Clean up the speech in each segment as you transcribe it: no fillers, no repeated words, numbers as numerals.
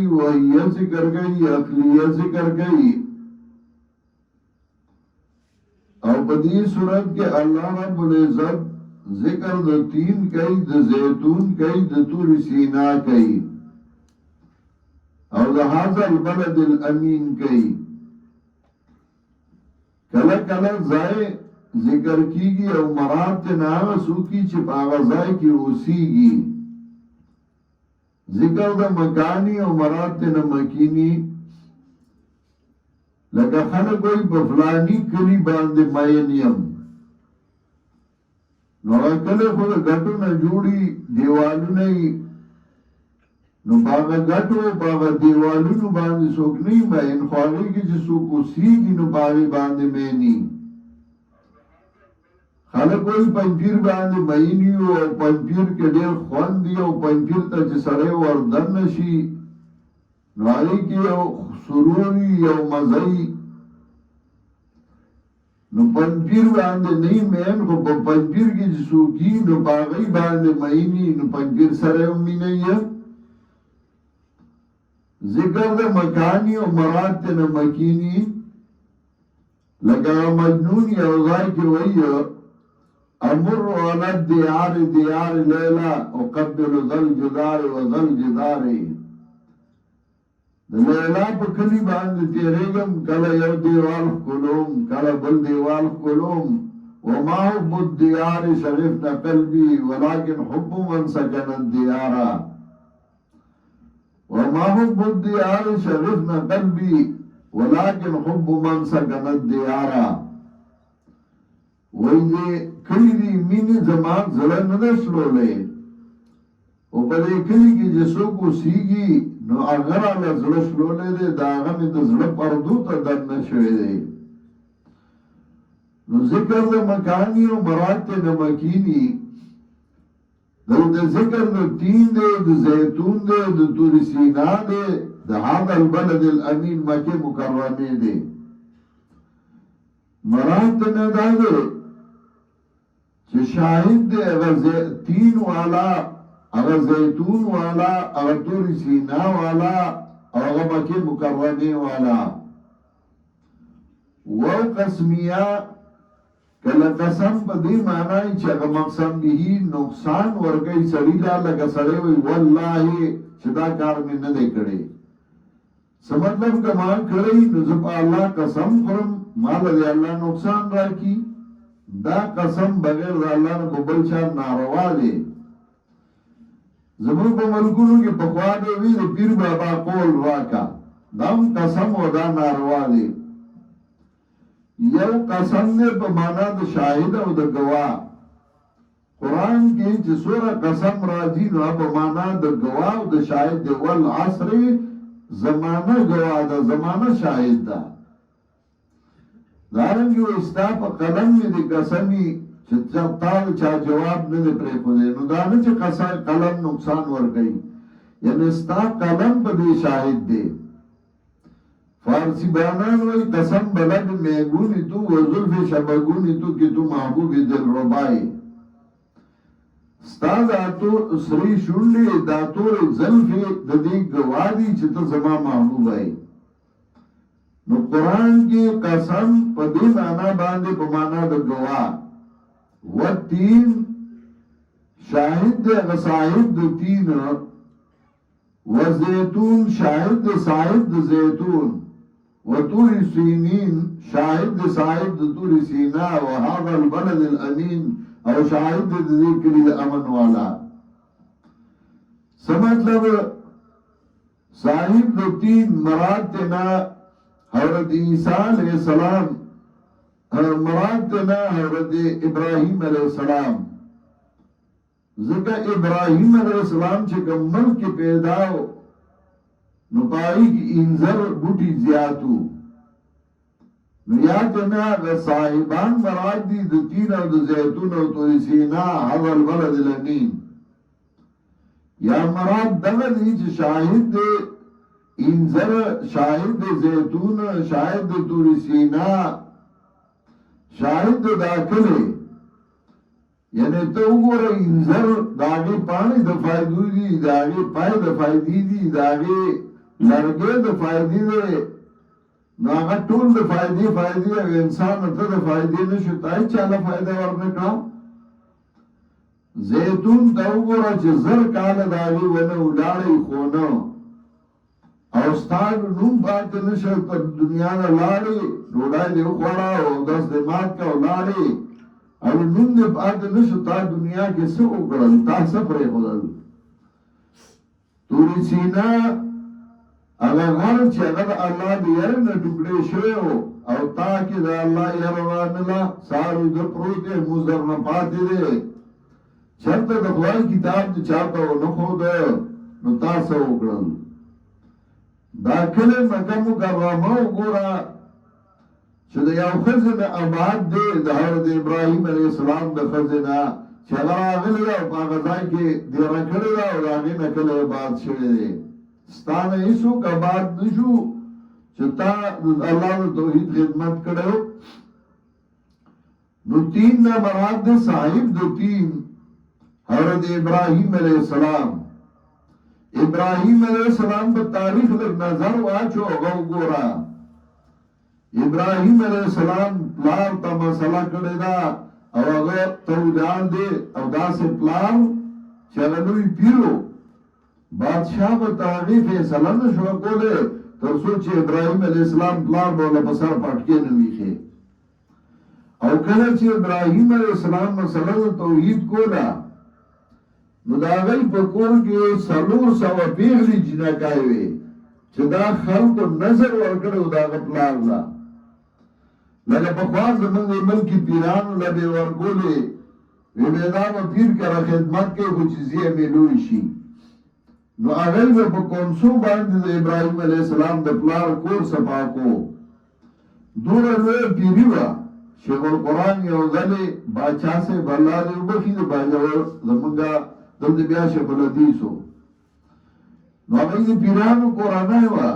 وحیہ ذکر گئی عقلیہ ذکر گئی او بدی صورت کے اللہ رب العزت ذکر د تین کئی د زیتون کئی د طور سینا کئی او د هذا البلد الامین کئی کلا کلا زائے ذکر کی گی او مراد تناغ سوکی چپ آغازائی کی اوسی گی ذکر دا مکانی او مراد تنا مکینی لکه خلق کوئی بفلانی کلی باندې مینیم نو کله خود گٹو نا جوڑی دیوالو نئی نو باغا گٹو باغا دیوالو نو باندې سوک نئی مین خواهی کی چه سوکو سیگی نو باغی باندې مینی خلق کوئی پنپیر باندې مینیو او پنپیر کے دیر خوان دیو پنپیر تا چه سڑے وردن نشی نو آئی کی یو سروری یو مزئی نو پنپیر باندې نئی مین خو پنپیر کی جسو کی نو باغی باندې مینی نو پنپیر سڑے امی نئی ذکر دا مکانی و مراد تینا مکینی لگا مجنون یوزائی کی وئی امر على الديار ديار ليلى اقبل ذل جدار وذل جدار د لیلا په کلی باندې تیرېږم کله یو دیوال کولوم کله بل دیوال کولوم وما حب الديار شغفنا قلبي ولكن حب من سكن الديار وما حب الديار شغفنا قلبي ولكن حب من سكن الديار وی کلی دی مینی زمان زلن ندشلو لے او پدے کلی کی جسو کو سیگی نو اگر آلا زلشلو لے دے دا آغمی دا زلپ اردو تا دن نشوے دے نو ذکر دا مکانی و مراد تے نمکینی دا ذکر دا تین دے دا زیتون دے دا تور سینا دے دا هذا البلد الامین مکہ مکرمی دے مراد تے ندا دے چه شاہد دے اگر تین والا اگر زیتون والا اگر طور سینا والا اگر مکی مکرمی والا و قسمیہ کل قسم پا دی معنی چه اگر مقسم بھی نقصان ورگئی سڑیلا لگا سڑے وی واللہ چدا کار میں ندے کڑے سمطلب کمان کڑی نزب اللہ قسم کرم مال دے اللہ نقصان را کی دا قسم بغیر دا اللہ نے کو بلچان ناروا دے زمون پا ملکونو کی پخوا دے وی دے پیر بابا قول راکا دام قسم و دا ناروا دے یو قسم نے پا مانا دا شاہد و دا گواہ قرآن کی چی سورہ قسم راجی نو پا مانا دا گواہ و دا شاہد دے والعصر زمانہ گواہ دا زمانہ شاہد دا دارنگی و استاپ قلم میں دی قسمی چاہتاو چاہ جواب ندے پریکو دے نو دانا چاہ قلم نقصان ورگئی یعنی استاپ قلم پا دی شاہد دے فارسی بیانان وی قسم بلد میگونی تو و ظلف شبگونی تو کی تو محبوبی دل ربائی ستا داتو سری شنلی داتور ظلف دی گوادی چتا زما محبوب آئی نو قرآن کی قسم پا دی مانا باندے پا مانا دا گواہ و تین شاہد دے غصاہد دا تین و زیتون شاہد دا صاحب دا زیتون و طور سینین شاہد دا صاحب دا طور سینا و هذا البلد الامین او شاہد دا ذکری دا امن والا سمطلب صاحب دا تین مراد تینا حضرت عیسیٰ علیہ السلام مراد تنا حضرت ابراہیم علیہ السلام ذکر ابراہیم علیہ السلام چکم ملک پیداو نپائی کی انذر بوٹی زیادو نو یا تنا صاحبان مراد دی دتین او دزیتون او توری سینا حضر البلد الامین یا مراد دغل ایچ شاہد دے انذر شاہد زیتون شاہد توری سینا شاہد داکلے یعنی تو گورا انذر داگے پانی دفائی دو دی داگے پای دفائی دی دی داگے لرګې د فائدې دی نو هغه ټول د فائدې او انسان ته د فائدې نشو تای چاله فائدہ ورنکړه زیتون ته وګوره چې زر کاله د هغې ونه ولاړې خو نه او ستا نوم پاتې نشه تر دنیا نه لاړې ډوډۍ دې وخوړه او اودس دې مات کړه او لاړې او نوم دې پاتې نشو تا دنیا کې څه وکړل تا څه پرېښودل تورې سینا هغه غر چې هغه د الله د یارې نه ټوکړې شوی او تا کې د الله یاره رانله سارو د پروت دی مزر نه پاتې دی چرته د خدای کتاب چې چاته ونه ښوده نو تا څه وکړل دا کلی مکه مکرمه وګوره چې د یو ښځې نه آباد دی د حضرت ابراهیم علیه السلام د ښځې نه چې هغه راغلی ده او په هغه ځای کې دیره کړې ده او د هغې نه کلی آباد شوی دی ستا نه هېڅوک آباد نه شو چې تا الله د توحید خدمت کړی نو تین نه مراد دی صاحب د تین حضرت ابراهیم علیہ السلام ابراهیم علیہ السلام په تاریخ لږ نظر واچو هغه وګوره ابراهیم علیہ السلام پلار ته مسله کړې ده او هغه تودان دی او داسې پلار چې هغه لوی پیرو بادشاہ به د هغې فیصله نه شوه کولی تر څو چې ابراهیم علیہ السلام پلار به له په سر پټکې نه ویښې او کله چې ابراهیم علیہ السلام مسله د توحید کوله نو دا غي په کور کې 400 پیغلي جنکای وي چې دا خلکو نظر ورکړو دا غپلار دا لکه په خواص زمونږ ملکی پیرانو لبه ورکولې وی میدان پیر کرا خدمت کې خو چیزې ملوي شي نو هغه په کونسو باندې د ابراهیم علیه السلام د پلار کور صفا کو دوره لوی پیری وا شیخ القرآن یو ځلې باچا سے بلال وبخي د باجور زمونږه دلته بیا شیخ الحدیثو نو هغه پیرانو قرآن وا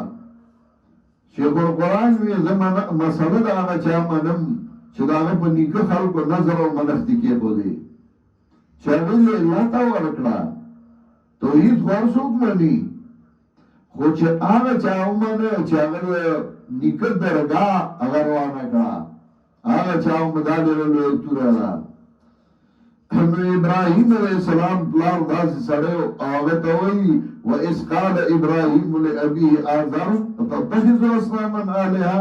شیخ القرآن وی زمانه مسله دا هغه چا منم چې دا په نیکه خلکو نظر او منښتې کې بو دي چې هغه الله تا ورکړه توحید ورسوک منی خو چې هغه چا ومنه چې هغه نیکه درګه هغه روانه کړه هغه چا ومداله له توره ابراهیم علیہ السلام پلار داسې سړی هغه ته وایي واذ قال ابراهیم لابيه آزر تتخذ اصناما آلهه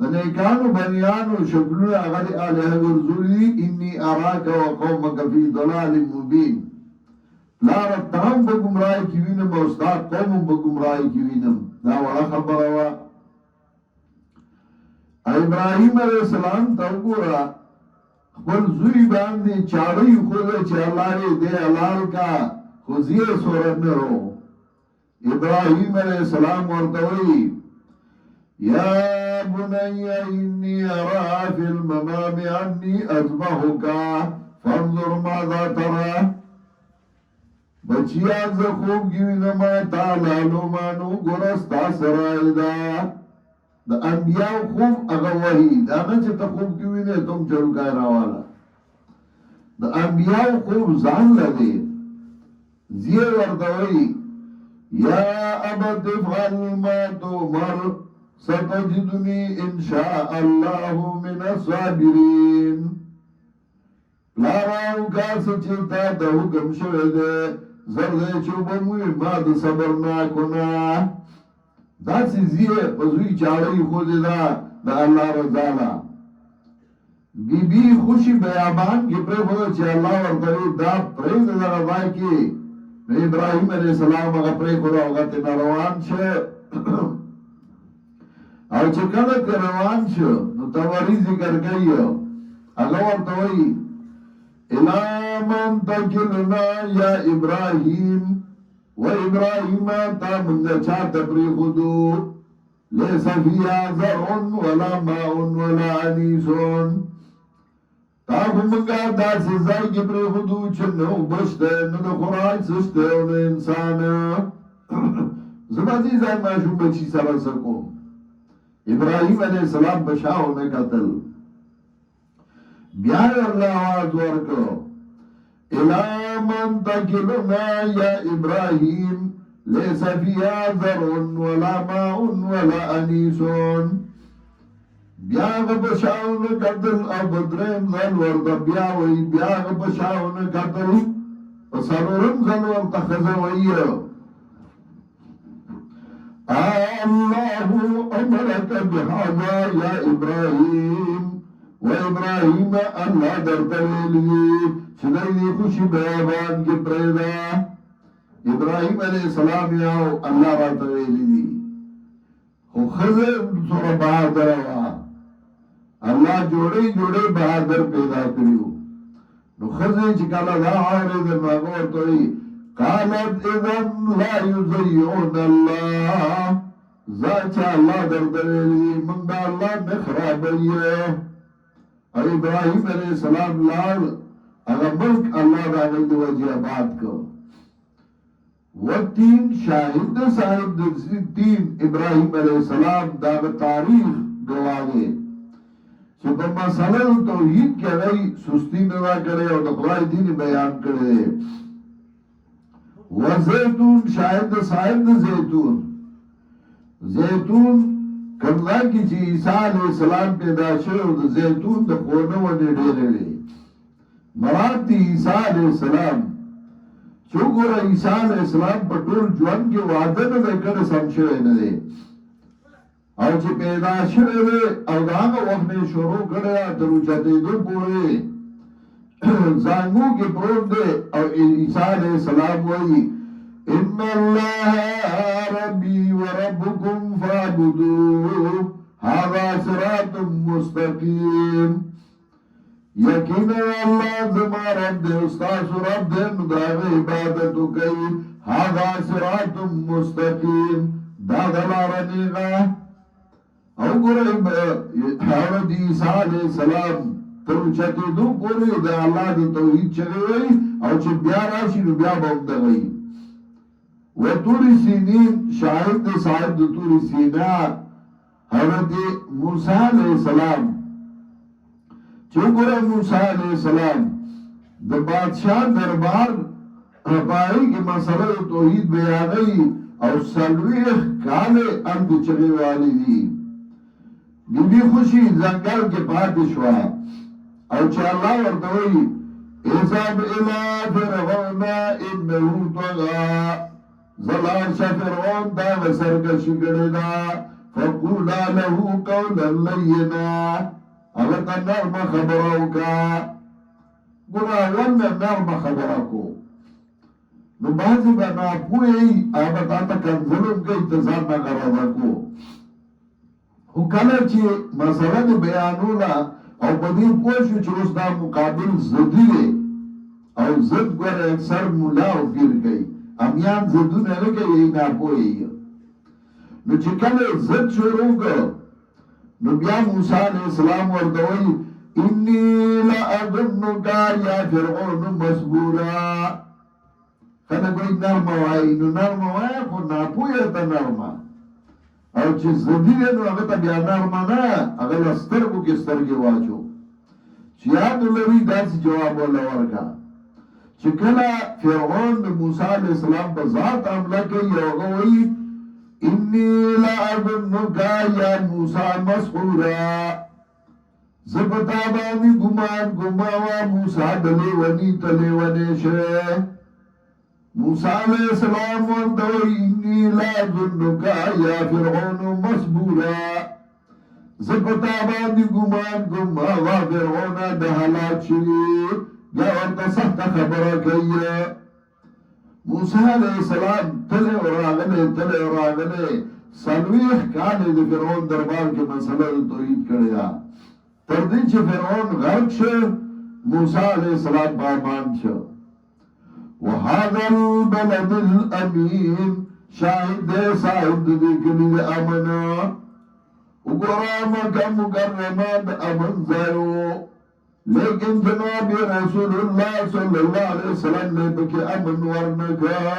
د نیکانو بنیانو شکلونه هغه د الهه ګرځولي انی اراک وقومک فی ضلال مبین لار تام په گمراهی کې وینم او استاد قوم په گمراهی کې وینم دا وړه خبره وا ابراهیم علیہ السلام ته وګوره خپل زوی باندې چاړی خو چې الله دې حلال کا خو زیه صورت نه رو ابراهیم علیہ السلام ورته وی یا بني انی ارى فی المنام انی اذبحک فانظر ماذا ترى بچیا ز خوب گیوینم تا لالو مانو ګورستا سرای دا د انبیاء خوب هغه وحی دا نه چې ته خوب کې وینې تم چړکای راواله د انبیاء خوب ځان لدی زیر ورته وی یا ابت افعل ما تؤمر ستجدنی ان شاء الله من الصابرین لارا وکاس چې تا د حکم شوی دی زرد چوبموی ما د صبر ناکونه دا سیزیه پزوی چاڑی خود دا اللہ رضالا بی بی خوشی بیابان کی پر خود چه اللہ ورطوی دا پرید دا رضای کی ابراہیم علیہ السلام اگا پر خود اوغت نروان شا او چه کلت روان شا نو توری ذکر گئی اگا ورطوی الا من تکلنا یا ابراہیم و ابراہیم تا منگا چاہتا پریخودو لیسا فیا زرعن ولا ماؤن ولا عنیسون تا منگا دا سزائی کی پریخودو چنو بشتے نو خوراک سشتے انو انسان زمازی زائی معشوم بچی سر سکو ابراہیم علیہ السلام بشاہو میں قتل بیان اللہ آواز ورکو الى من تکلنا یا ابراہیم ليس فيها زرع ولا ماء ولا أنيس بیا غبشاون قتل او بدرم ځل ورته بیا وی بیا غبشاون قتل وسرورم ځل ورته خزوی الله أمرك بهذا يا إبراهيم وإبراهيم الله درتويلي شديد خوشي بيابان كبريدا إبراهيم عليه السلام ياو الله رتويلي خو خزر سورة بہادر الله جوڑی جوڑی بہادر پیدا کریو نو خزر چکالا دا آوری در مغور توی قالت اذن لا يزيعون الله ذاچا اللہ در دویلی من دا اللہ نخرابی ابراہیم علیہ السلام لال اگر ملک اللہ دا غید وجہ بات کو والتین شاہد صاحب تین ابراہیم علیہ السلام دا تاریخ گوانے چو دا مسئلہ توحید کے گئی سستی ندا کرے اور دخلائی دین بیان کرے وزیتون شاہد صاحب زیتون زیتون کملا کی چی عیسیٰ علیہ السلام پیدا شو دا زیتون دا خونو ونی ڈیرے لے مراد دی عیسیٰ علیہ السلام چوکورا عیسیٰ علیہ السلام پٹول جوان کے وعدن دے کر سمشوے ندے او چی پیدا شوے دے او داگا وقت شروع کریا ترو چاہتے دو پورے زانگو کے پروت دے او عیسیٰ علیہ السلام وئی ان اللہ ربی وربکم فعبدو هذا صراط مستقیم یقین اللہ زما رب دے استاس رب دے مداغ عبادتو کئی هذا صراط مستقیم داغلا رنیغا او گرے حضرت عیسیٰ علیہ السلام تر چاہتے دو پوری دا اللہ دا توحید چلے وئی او چھ بیا راشی نو بیا بہت گئی و توری سینین شاہد صاحب دا توری سینا حضرت موسیٰ علیہ السلام چونکہ موسیٰ علیہ السلام دا بادشاہ دربار رفائی کی مسئلہ توحید بیانئی او سلویخ کالے اند چلے والی دی بی خوشی زنگل کے پاتشوا او چا اللہ ورطوئی اذهب الى فرعون انه طغى زلال شا فرعون دا وسرکشی کردا فقولا له قولا لینا اغتا نرم خبرو کا گنا ون نرم خبرکو نو بازی با ناپوئی آبتا تا کنزلن که اتزار نگردکو خو کله چې مسله د بیانولا او په دې پوه شو چې اوس دا مقابل ضدي دی او ضد ګوره اکثر مولا او پیر کوي امیان ضدونه نه کوي ناپوهي نو چې کله ضد شروع کړ نو بیا موسی علیہ السلام ورته وایي انی لأظنک یا فرعون مسبورا خلک وایي نرمه وایي نو نرمه وایي خو ناپوهه ته نرمه او چې زدی دی نو هغه ته بیا نرمه نه هغه له سترګو کې سترګې واچو چې یاد ولري داسې جواب ولا ورکا چې کله فرعون د موسی علیه السلام په ذات حمله کوي هغه وایي انی لأظنک یا موسی مسحورا زه په تا باندې ګمان ګماوه موسی د لیوني ته لیونی شوی موسیٰ علیہ السلام وردوئی انی لا ظنکا یا فرعون مسبورا زبتا باندی گمان گم آغا فرعون دہلات شری یا ورطا سخت خبر کئی موسیٰ علیہ السلام تلے اراغلے سلویخ کانے دی فرعون دربار کے مسئلہ توحید کردیا تردین چھ فرعون غرق شو موسیٰ علیہ السلام بامان شو وهذا البلد الأمين شاهد صاحب ذكر أمنا وقرامك مكرمان أمن زيو لیکن جناب رسول اللہ صلی اللہ علیہ وسلم نے بکی امن ورنکا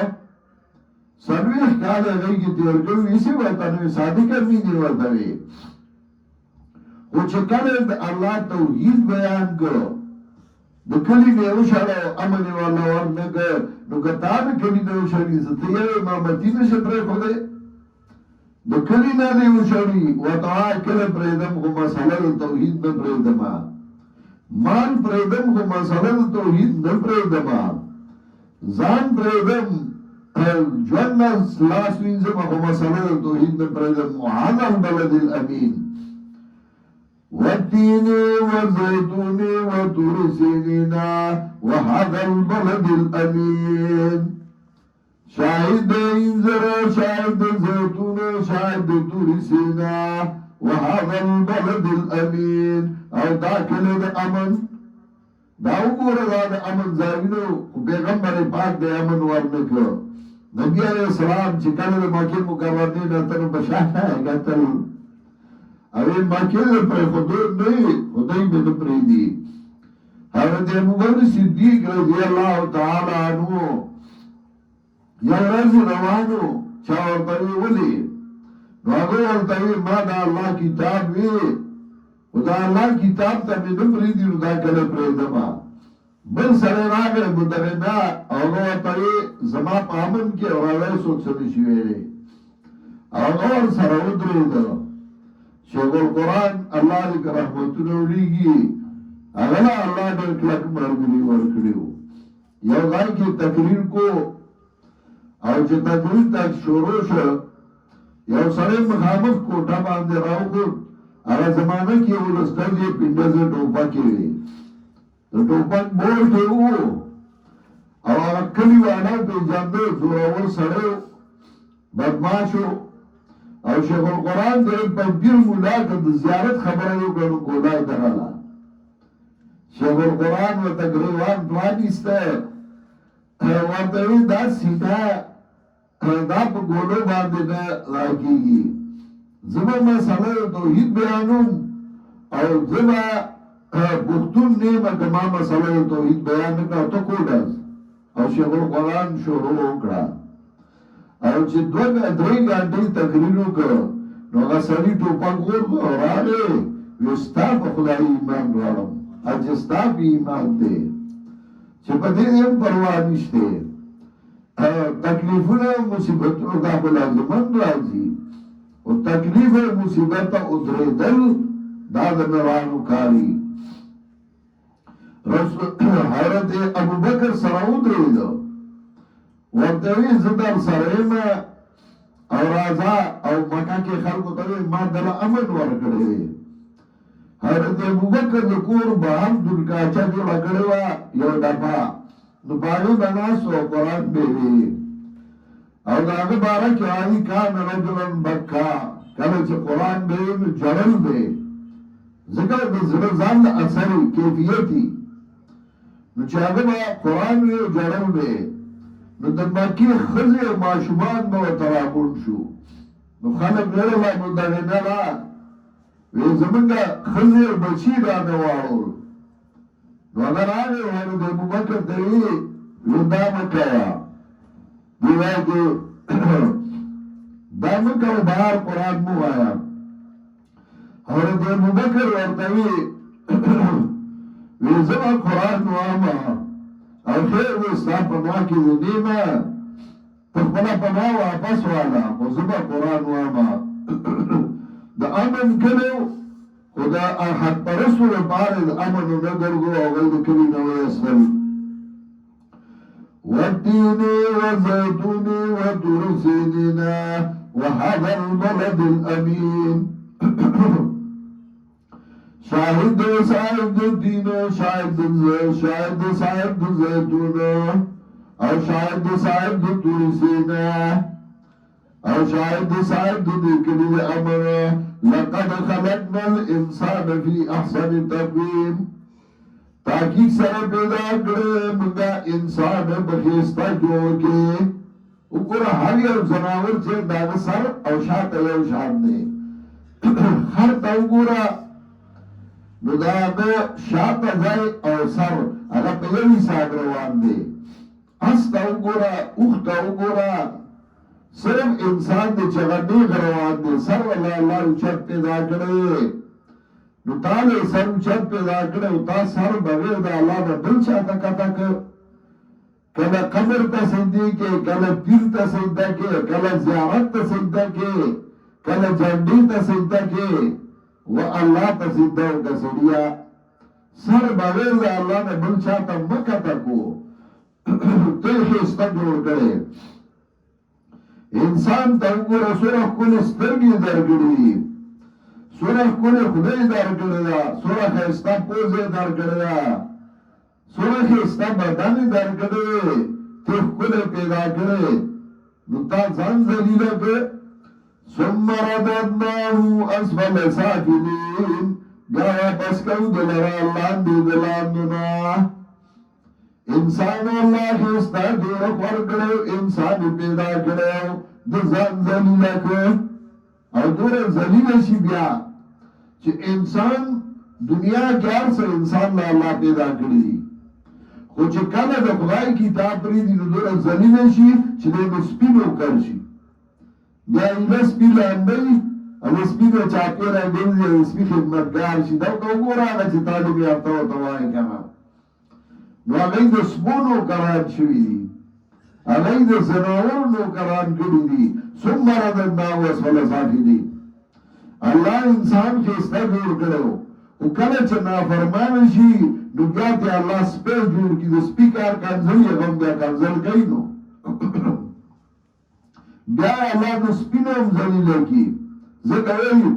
سرویخ کالے گئی کی تیرکو اسی وطنوی صادق امینی ورطوی خوچ کلد اللہ توحید بیان کرو د کلي نه وشړه امن یې والا ورنکړ نو که تا د کلي نه وشړي زه ته یې امامتي نشم پرېښودی د کلي نه دې وشړي ورته کله پرېږدم خو مسله د توحید نه پرېږدمه مال پرېږدم خو مسله د توحید نه پرېږدمه ځان پرېږدم ژوند نه لاس وینځم خو مسله د توحید نه پرېږدم وعلى البلد الامین والتين والزيتون وطور سينين وهذا البلد الأمين شاهد انذر شاهد زيتون شاهد طور سينا وهذا البلد الأمين او دا کلی دا امن دا وګوره دا امن ځایونو پیغمبر پاک د امن ورنکړ نبی علیہ السلام چې کله د مکې مکرمې نه تر بشاشه غتل اوی مکه ده پر خدای به نه پریدي حضرت ابوبکر صدیق رضی الله تعالی عنہ یو ورځ روانو چا ورته ویلي نو هغه ورته ما دا الله کتاب وی او دا الله کتاب ته مې نه پریدي نو دا کله پریدم بل سره راغی مدغنا هغه ورته زما په امن کې اورای سوچ سمې شي ویلي هغه سره ودرېدل شیخ القرآن اللہ دې رحمتونه ولیږي هغه الله ډېر کلک مرګري ورکړو یو ځای کې تقریر کو او چې تقریر تک شروع شو یو سړی مخامخ کوټه باندې راوخوت هغه زمانه کې ولستل یې پنډه ټوپک وي د ټوپک بوټ وو او هغه کلیوانو پېژانده زورور سړی بدماشو او شیخ القرآن در پنبیر مولا که د زیارت خبره وکړه نو ګولای دراله شیخ القرآن ورته ګریوان پرانیسته ورته وی دا سینه دا په ګولو باندې نه راکېږي زما مسله د توحید بیانوم او زما پښتون نیمه که ما مسله د توحید بیان نه کړه ته کوډاس او شیخ القرآن شروع وکړه او چې دوه درې غنټې تقریر وکړ نو هغه سړي ټوپک ورکړ او راغی وی ستا په خدای ایمان راوړم چې ستا په ایمان دی چې په دې هم پروا نشته تکلیفونه مصیبتونه دا به لازمن راځي او تکلیف او مصیبت ته ودرېدل دا د نرانو کاري حضرت ابوبکر سره ودرېد ورته وی زه در سره یم او راځه او مکه کې خلکو ته ما دله امن ورکړی حضرت ابوبکر د کور بهر دلکاچه جوړه کړې وه یو ډبه نو په هغې به ناست و قرآن به وي او د هغه باره کې وایي کان رجلا بکا کله چې قرآن به وي نو ژړل به ځکه د زړه ځان له اثر کیفیتي نو چې هغه به قرآن وي ژړل به نو د مکې ښځې او ماشومان به ورته راغونډ شو نو خلک ویله مدغنه را وی زمونږ ښځې او بچي رانه واړول نو هغه راغی حضرت ابوبکر ته وی دا مه کوه وی وایي دا مه کوه بهر قرآن مه وایه حضرت ابوبکر ورته وی زه به قرآن وامه او خیر و ستا پناه کې نیمه ته خپله پناه واپس واله خو زه به قرآن واما د امن کلی خو د حق پرستو لپاره د امن نه ګرځو او هغوی د کلي نه وایستل والتین والزیتون وطور سینین وهذا البلد الامین شاهد صاحب دین شاهد صاحب زیتون او شاهد صاحب طور سینا او شاهد صاحب کلی امر لقد خلقنا الانسان فی احسن تقویم تحقیق سره پیدا کړی موږ انسان په ښایسته جوړ کې وګوره هر یو ځناور چې دا سر او شاته یو شان دی هر تا وګوره نو دا به شاته ځای او سر هغه په یو حساب روان دی اس تا وګوره اوښ تا وګوره صرف انسان دی چې هغه نیغ روان دی سر والله الله اوچت پیدا کړی نو تاله سر چت پیدا کړو تا سر بغیر د الله نه بل چاته کته کله قبر ته سجدي کې کله پیر ته سجده کې کله زیارت ته سجده کې کله جنډي ته سجده کې و الله ته سجده وکړه سر بغیر د الله نه بل چاته مکته کو ته هیڅ جوړ کړي انسان ته وګوره سوره کول سترګې درګړي سوره کول خدای درګړي دا سوره خستا پوزه درګړي سوره خستا بدن درګړي ته کول پیدا کړي نو تا ځان ذلیل کړ ثم رددناه اسفل سافلين بیا واپس کو دلرا لاندې دلاندنا انسان الله خستا جوړ ورکړو انسان پیدا کړو د ځان ذلیل کړ او دور ذلیل شي بیا چې انسان دنیا کې هر څه انسان له الله پیدا کړی خو چې کله د خدای کتاب پرې دی نو دور ذلیل شي چې د سپینو کړ شي بیا یې سپین لاندې او سپین چاپیر راګرځي سپین خدمتګار شي دا وګوره چې طالب یافته او توای کنه نو هغه د سپونو قرار شوی دي هغه د زناورونو قرار کړی دي ثم رددناه اسفل سافلين الله انسان کې استجور کړو او کله چې نافرمان شي نو بیا ته الله سپیر جوړ کړي د سپیکر کنځل یې هم بیا کنځل کوي نو بیا الله د سپینو ذلیل کی ذکر وی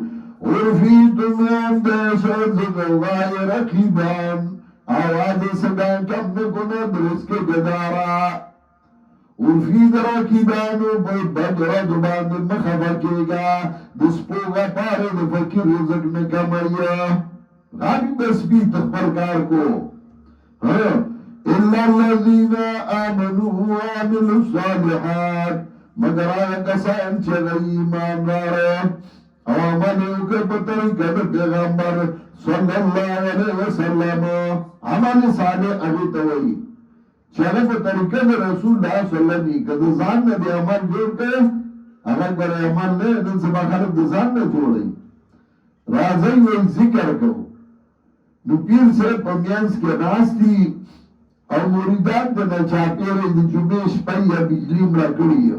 ورفیتم عند شد غیر رقیبان آواز سگان کم نکنه درست کے گدارا ورفی رقیبانو بدر دبان مخبکے گا دسپوگا پارے دفکی رزق نکمیا غاقی بسبی تخبر کار کو اِلَّا الَّذِينَ آمَنُوا وَعَمِلُوا الصَّالِحَاتِ مگر آیا کسان چگئی ایمان دارے او عملیو کے پترکہ پیغمبر صلی اللہ علیہ وسلم عمل صالح ابھی توئی چگہ پترکہ رسول اللہ صلی اللہ علیہ وسلم کہ دزان میں بھی عمل جوڑ کے اگر برے عمل لے دن سے باخر دزان میں جوڑی رازی وی ذکر کرو نو پیر سے پمینس کے ناس تھی او مریدان دنا چاپیرے دی جمعش پئی بجلیم را کری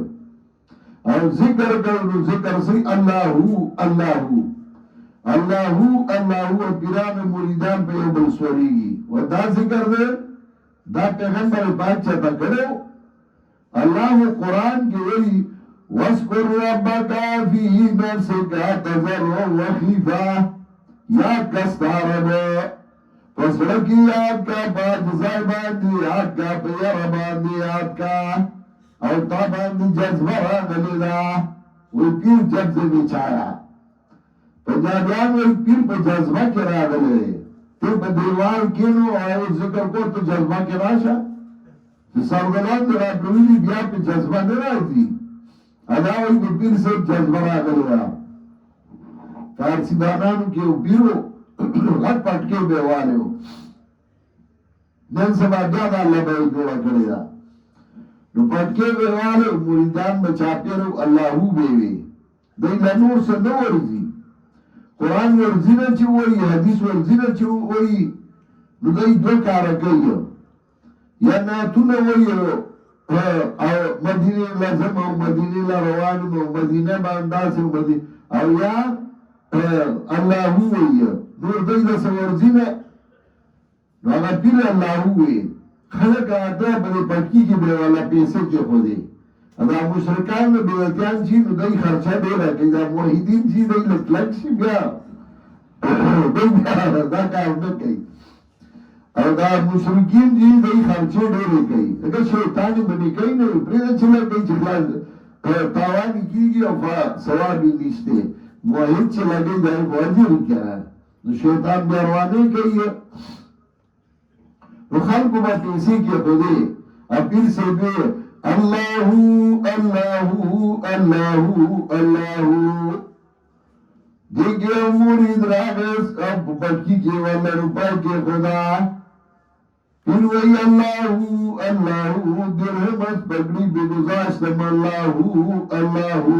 او ذکر کرو ذکر سی اللہو اللہو اللہو اللہو پیران مریدان پہ یو بلسوری گی و دا ذکر دے دا پیغمبر پاک چاہتا کرو اللہ قرآن کی وی وَاسْكُرْ رَبَّكَ فِي نَفْسِكَ تَضَرُّعًا وَخِيفَةً یاد کستارب پس رکی یاد کا بات زائبان دی یاد کا پیرمان دی یاد کا او تابان دی جذبہ راگلی دا وی پیر جذبہ بیچایا پنجابیان وی پیر پا جذبہ کی راگلی پیر پا دیوان کینو آئے ذکر کو تو جذبہ کی راشا سرگلان دی راگلی بیا پا جذبہ نرائی دی ادا وی پیر سے جذبہ راگلی دا فارسی بانانو کیو پیرو غد پٹکے بیوالے ہو نن سبا بیادا اللہ بائی جوڑا کرے دا نو پٹکے بیوالے مریدان بچاپیرو اللہو بیوے دی لنور سے نو ورزی قرآن ورزی نا چی ہوئی حدیث ورزی نا چی ہوئی نو دی دو کارا کئی یا ناتو نا ہوئی مدینه لازم او مدینه لروانم او مدینه بانداس او مدینه او یا اللہ ہوئی نور دیده سورزینه نو اگا پیر اللہ ہوئی خلق آتا بده پٹکی کی بیوالا پیسے کے خودی ادا مشرکان میں بیوتیان چی نو دی خرچہ دے رہا کہ دا موحیدین چی دی لطلق چی بیا دی بیا دا کار نکی او دا مشرکین جی دی خرچے دے رہے کئی اگر شیطانی بنی کئی نو پریدہ چلے کئی چکلاز تاوانی کی گی او سوابی نیشتے موحید چی لگے جائے واجر کیا ہے نو شیطان بیاروانے کئی ہے نو خلقو با پیسی کی خودے اپیر سے بے اللہو اللہو اللہو اللہو دیکھے مرید راگس اب بچکی کے والا روپائے کے خدا پھر وہی اللہو اللہو درہمت پگڑی بے گزاشتم اللہو اللہو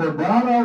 12